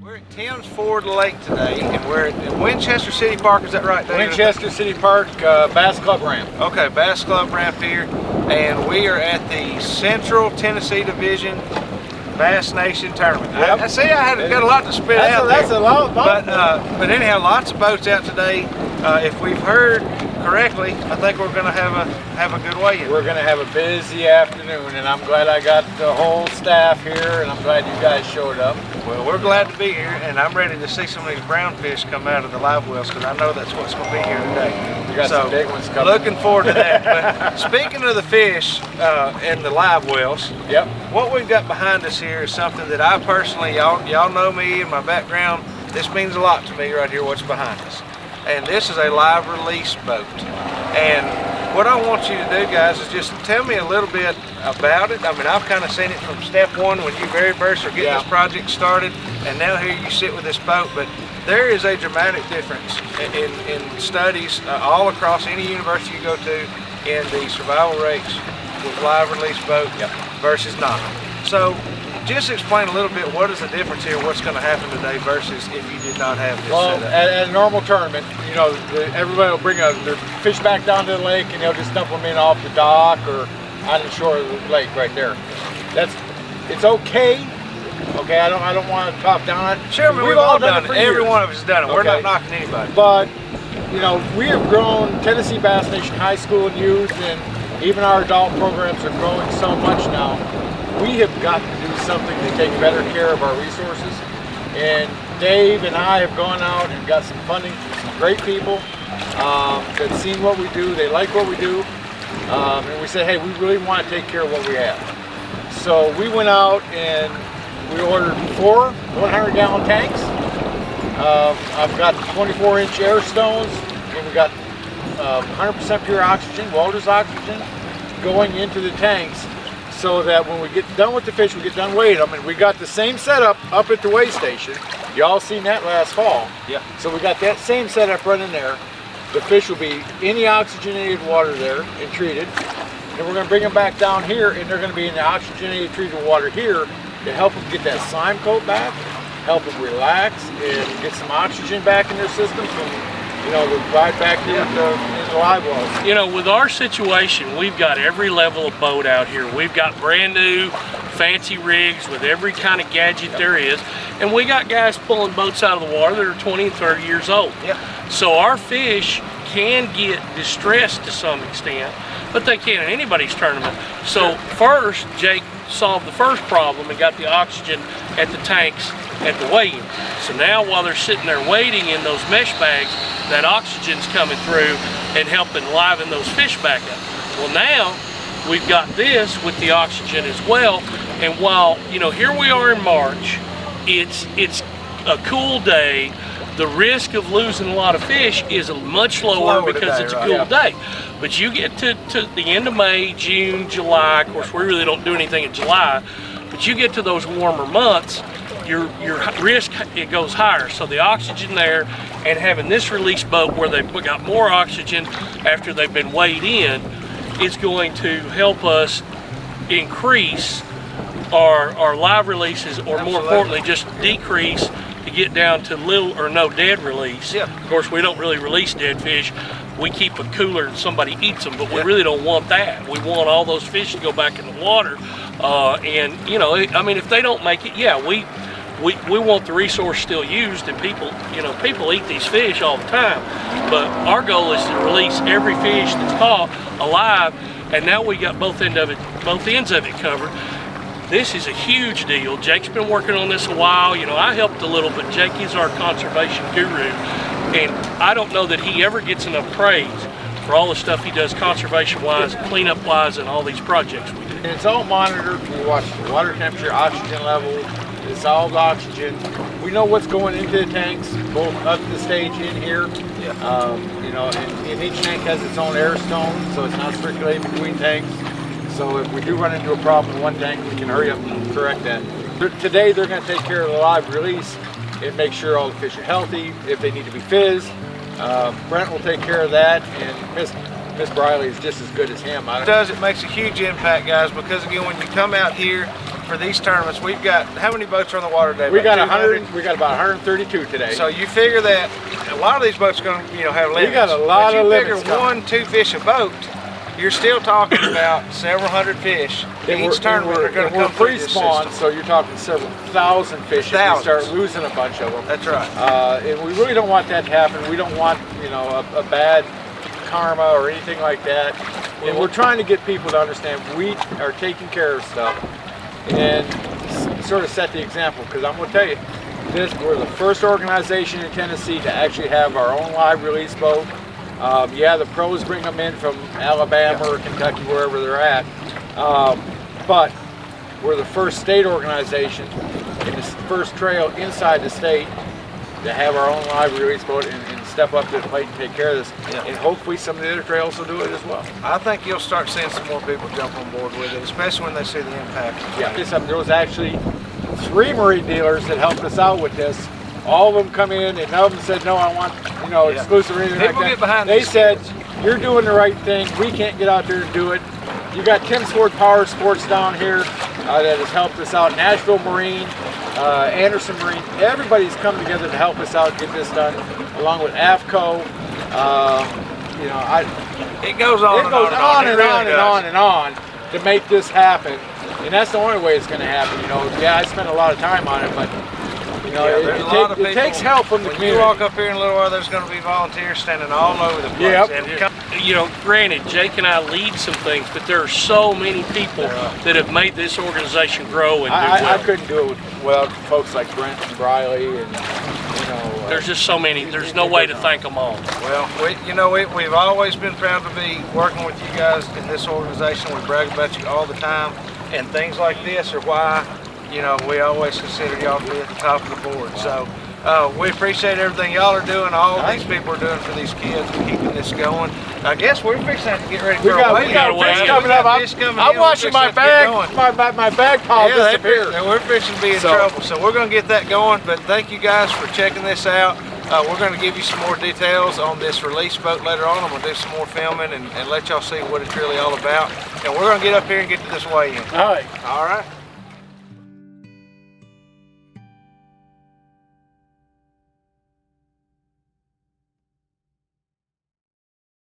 We're at Tim's Ford Lake today, and we're at Winchester City Park. Is that right, David? Winchester City Park Bass Club Ramp. Okay, Bass Club Ramp here, and we are at the Central Tennessee Division Bass Nation Tournament. Yep. I see I got a lot to spit out That's there. a lot. But anyhow, lots of boats out today. If we've heard correctly, I think we're going to have a good weigh-in. We're going to have a busy afternoon, and I'm glad I got the whole staff here, and I'm glad you guys showed up. Well, we're glad to be here, and I'm ready to see some of these brown fish come out of the live wells, because I know that's what's going to be here today. We got some big ones coming. Looking forward to that. But speaking of the fish and the live wells, yep. What we've got behind us here is something that I personally, y'all know me and my background, this means a lot to me right here, what's behind us. And this is a live release boat. And what I want you to do, guys, is just tell me a little bit about it. I mean, I've kind of seen it from step one when you very first are getting this project started, and now here you sit with this boat. But there is a dramatic difference in studies all across any university you go to in the survival rates with live release boat versus not. So just explain a little bit, what is the difference here, what's going to happen today versus if you did not have this well, setup? at a normal tournament, you know, everybody will bring their fish back down to the lake, and they'll just dump them in off the dock or on the shore of the lake right there. It's okay. Okay, I don't want to talk down on it. Sure, I mean, we've all done it. Every one of us has done it. Okay. We're not knocking anybody. But, you know, we have grown Tennessee Bass Nation High School and youth, and even our adult programs are growing so much now. We have got to do something to take better care of our resources. And Dave and I have gone out and got some funding from some great people that seen what we do. They like what we do. And we said, hey, we really want to take care of what we have. So we went out and we ordered 4 100-gallon tanks. I've got 24-inch air stones, and we got 100% pure oxygen, Walter's oxygen, going into the tanks, so that when we get done with the fish, we get done weighing them. And we got the same setup up at the weigh station. Y'all seen that last fall. Yeah. So we got that same setup running there. The fish will be in the oxygenated water there and treated. And we're going to bring them back down here, and they're going to be in the oxygenated treated water here to help them get that slime coat back, help them relax, and get some oxygen back in their system from, you know, the ride back here in the live wells. You know, with our situation, we've got every level of boat out here. We've got brand new fancy rigs with every kind of gadget there is, and we got guys pulling boats out of the water that are 20 and 30 years old. So our fish can get distressed to some extent, but they can't in anybody's tournament. So first, Jake solved the first problem and got the oxygen at the tanks at the weigh-in. So now while they're sitting there waiting in those mesh bags, that oxygen's coming through and helping liven those fish back up. Well, now we've got this with the oxygen as well, and while, you know, here we are in March, it's a cool day. The risk of losing a lot of fish is much lower because it's a cool day. But you get to the end of May, June, July, of course we really don't do anything in July, but you get to those warmer months, your risk, it goes higher. So the oxygen there, and having this release boat where they've got more oxygen after they've been weighed in, is going to help us increase our live releases, or more importantly, just decrease to get down to little or no dead release. Of course, we don't really release dead fish. We keep a cooler and somebody eats them, but we really don't want that. We want all those fish to go back in the water. And, you know, I mean, if they don't make it, we want the resource still used, and people, you know, people eat these fish all the time. But our goal is to release every fish that's caught alive, and now we got both ends of it covered. This is a huge deal. Jake's been working on this a while. You know, I helped a little, but Jake is our conservation guru, and I don't know that he ever gets enough praise for all the stuff he does conservation-wise, cleanup-wise, and all these projects we do. And it's all monitored. We watch the water temperature, oxygen level, the solid oxygen. We know what's going into the tanks, both up the stage in here. You know, and each tank has its own air stone, so it's not circulating between tanks. So if we do run into a problem in one tank, we can hurry up and correct that. Today they're going to take care of the live release and make sure all the fish are healthy, if they need to be fizzed. Brent will take care of that, and Miss Briley is just as good as him. It makes a huge impact, guys, because again, when you come out here for these tournaments, we've got, how many boats are on the water today? We got About 100. We got about 132 today. So you figure that a lot of these boats are going to, have limits. We got a lot but of you limits figure coming. 1-2 fish a boat, you're still talking about several hundred fish. Each tournament are going to come through this pre-spawn, system. so you're talking several thousand fish if we Thousands. start losing a bunch of them. That's right. And we really don't want that to happen. We don't want, a bad karma or anything like that. And we're trying to get people to understand we are taking care of stuff and sort of set the example. Because I'm going to tell you, we're the first organization in Tennessee to actually have our own live release boat. Yeah, the pros bring them in from Alabama or Kentucky, wherever they're at. But we're the first state organization and the first trail inside the state to have our own live release boat and step up to the plate and take care of this. Yeah. And hopefully some of the other trails will do it as well. I think you'll start seeing some more people jump on board with it, especially when they see the impact. Yeah, there was actually 3 marine dealers that helped us out with this. All of them come in and none of them said, no, I want, exclusive or anything People like get that. behind They these said, kids. you're doing the right thing. We can't get out there and do it. You got Tim's Ford Power Sports down here that has helped us out. Nashville Marine, Anderson Marine. Everybody's come together to help us out get this done, along with AFCO. It goes on It goes on and really on and does. on and on to make this happen. And that's the only way it's going to happen. Yeah, I spent a lot of time on it, but There's a lot of people. it takes help from the when community. you walk up here in a little while, there's going to be volunteers standing all over the place. Yep. And Granted, Jake and I lead some things, but there are so many people that have made this organization grow and do well. I couldn't do it without folks like Brent and Briley and There's just so many. There's no way to thank them all. Well, we've always been proud to be working with you guys in this organization. We brag about you all the time, and things like this are why we always consider y'all to be at the top of the board. So we appreciate everything y'all are doing, all these people are doing for these kids and keeping this going. I guess we're fixing to get ready for we got fish coming up. I'm watching my bag. My bag pile disappear. We're fixing to be in trouble, so we're going to get that going. But thank you guys for checking this out. We're going to give you some more details on this release boat later on. I'm going to do some more filming and let y'all see what it's really all about. And we're going to get up here and get to this weigh-in. All right. All right.